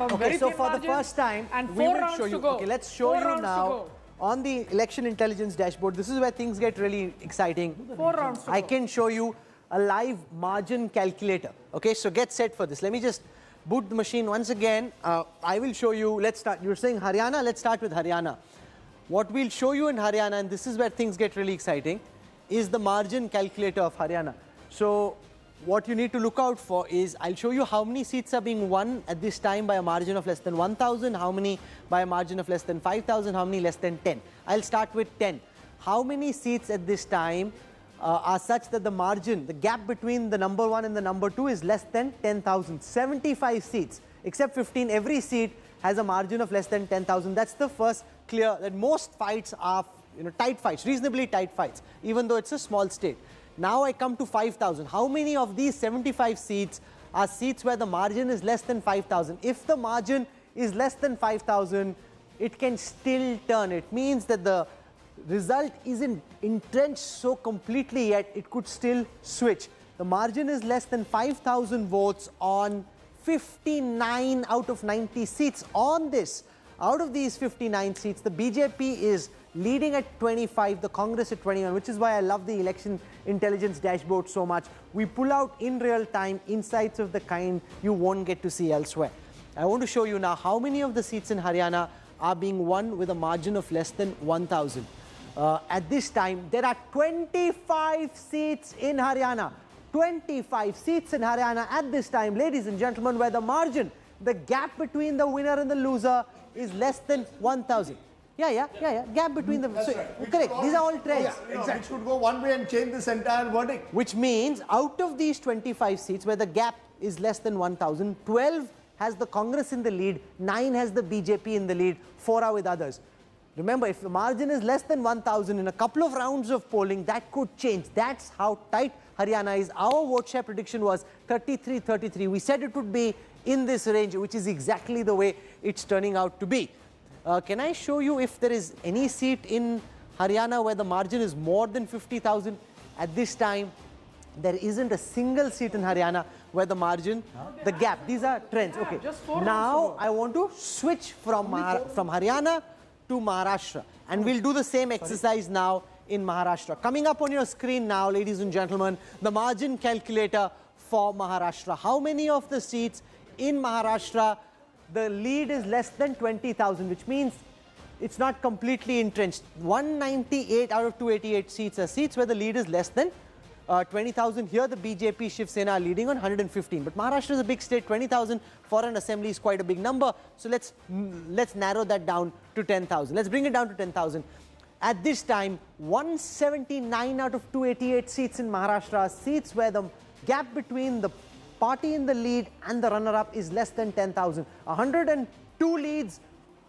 Okay, so for the first time, we will show you. Okay, let's show you now on the election intelligence dashboard. This is where things get really exciting. 4 rounds to I go. can show you a live margin calculator. Okay, so get set for this. Let me just boot the machine once again. I will show you. Let's start. You're saying Haryana. Let's start with Haryana. What we'll show you in Haryana, and this is where things get really exciting, is the margin calculator of Haryana. So what you need to look out for is, I'll show you how many seats are being won at this time by a margin of less than 1,000, how many by a margin of less than 5,000, how many less than 10. I'll start with 10. How many seats at this time are such that the margin, the gap between the number 1 and the number 2 is less than 10,000? 75 seats, except 15, every seat has a margin of less than 10,000. That's the first clear, that most fights are tight fights, reasonably tight fights, even though it's a small state. Now I come to 5,000. How many of these 75 seats are seats where the margin is less than 5,000? If the margin is less than 5,000, it can still turn. It means that the result isn't entrenched so completely yet, it could still switch. The margin is less than 5,000 votes on 59 out of 90 seats. On this, out of these 59 seats, the BJP is leading at 25, the Congress at 21, which is why I love the election intelligence dashboard so much. We pull out in real time insights of the kind you won't get to see elsewhere. I want to show you now how many of the seats in Haryana are being won with a margin of less than 1,000. At this time, there are 25 seats in Haryana. 25 seats in Haryana at this time, ladies and gentlemen, where the margin, the gap between the winner and the loser is less than 1,000. Yeah. Gap between them. So, correct. These are all trends. Yeah, exactly. Which could go one way and change this entire verdict. Which means out of these 25 seats where the gap is less than 1,000, 12 has the Congress in the lead, 9 has the BJP in the lead, 4 are with others. Remember, if the margin is less than 1,000 in a couple of rounds of polling, that could change. That's how tight Haryana is. Our vote share prediction was 33-33. We said it would be in this range, which is exactly the way it's turning out to be. Can I show you if there is any seat in Haryana where the margin is more than 50,000? At this time, there isn't a single seat in Haryana where the margin, the gap, these are trends. Okay, now I want to switch from Haryana to Maharashtra, and we'll do the same exercise now in Maharashtra. Coming up on your screen now, ladies and gentlemen, the margin calculator for Maharashtra. How many of the seats in Maharashtra the lead is less than 20,000, which means it's not completely entrenched? 198 out of 288 seats are seats where the lead is less than 20,000. Here the BJP Shiv Sena are leading on 115. But Maharashtra is a big state. 20,000 for an assembly is quite a big number. So let's narrow that down to 10,000. Let's bring it down to 10,000. At this time, 179 out of 288 seats in Maharashtra are seats where the gap between the party in the lead and the runner-up is less than 10,000. 102 leads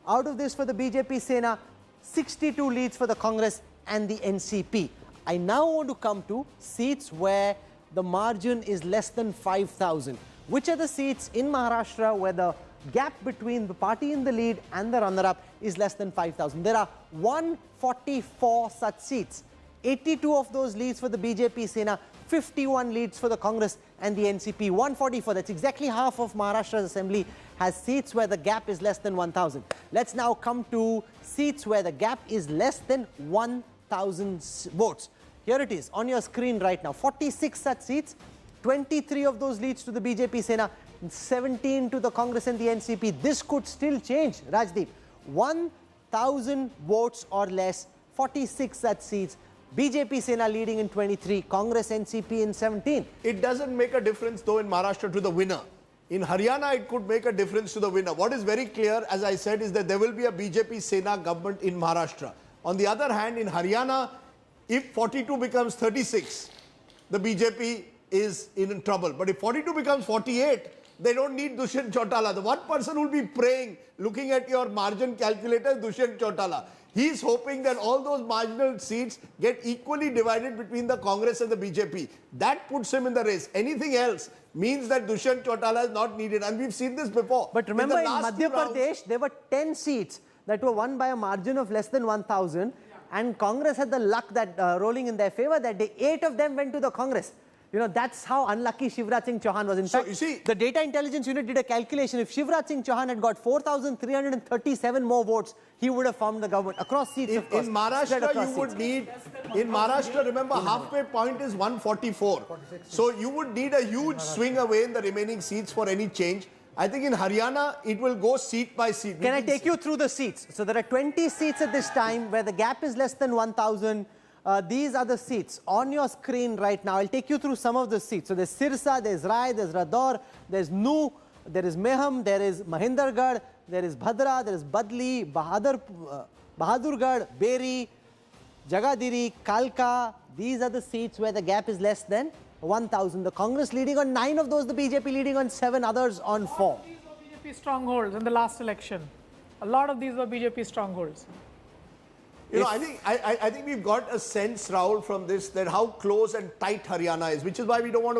out of this for the BJP Sena, 62 leads for the Congress and the NCP. I now want to come to seats where the margin is less than 5,000. Which are the seats in Maharashtra where the gap between the party in the lead and the runner-up is less than 5,000? There are 144 such seats. 82 of those leads for the BJP Sena, 51 leads for the Congress and the NCP. 144, that's exactly half of Maharashtra's assembly, has seats where the gap is less than 1,000. Let's now come to seats where the gap is less than 1,000 votes. Here it is on your screen right now. 46 such seats, 23 of those leads to the BJP Sena, 17 to the Congress and the NCP. This could still change, Rajdeep. 1,000 votes or less, 46 such seats. BJP Sena leading in 23, Congress NCP in 17. It doesn't make a difference though in Maharashtra to the winner. In Haryana, it could make a difference to the winner. What is very clear, as I said, is that there will be a BJP Sena government in Maharashtra. On the other hand, in Haryana, if 42 becomes 36, the BJP is in trouble. But if 42 becomes 48, they don't need Dushyant Chautala. The one person who will be praying, looking at your margin calculator, is Dushyant Chautala. He's hoping that all those marginal seats get equally divided between the Congress and the BJP. That puts him in the race. Anything else means that Dushyant Chautala is not needed. And we've seen this before. But remember, in Madhya Pradesh, there were 10 seats that were won by a margin of less than 1,000. And Congress had the luck that rolling in their favor that day. 8 of them went to the Congress. You know, that's how unlucky Shivraj Singh Chauhan was. In So, fact, you see, the Data Intelligence Unit did a calculation. If Shivraj Singh Chauhan had got 4,337 more votes, he would have formed the government across seats, of course. in Maharashtra, you would need, in Maharashtra, remember, halfway point is 144. So you would need a huge swing away in the remaining seats for any change. I think in Haryana, it will go seat by seat. Can I take you through the seats? So there are 20 seats at this time where the gap is less than 1,000. These are the seats on your screen right now. I'll take you through some of the seats. So there's Sirsa, there's Rai, there's Rador, there's Nu, there is Meham, there is Mahindergarh, there is Bhadra, there is Badli, Bahadurgarh, Beri, Jagadiri, Kalka. These are the seats where the gap is less than 1,000. The Congress leading on 9 of those, the BJP leading on 7, others on 4. These were BJP strongholds in the last election. A lot of these were BJP strongholds. You know, I think we've got a sense, Rahul, from this that how close and tight Haryana is, which is why we don't want to make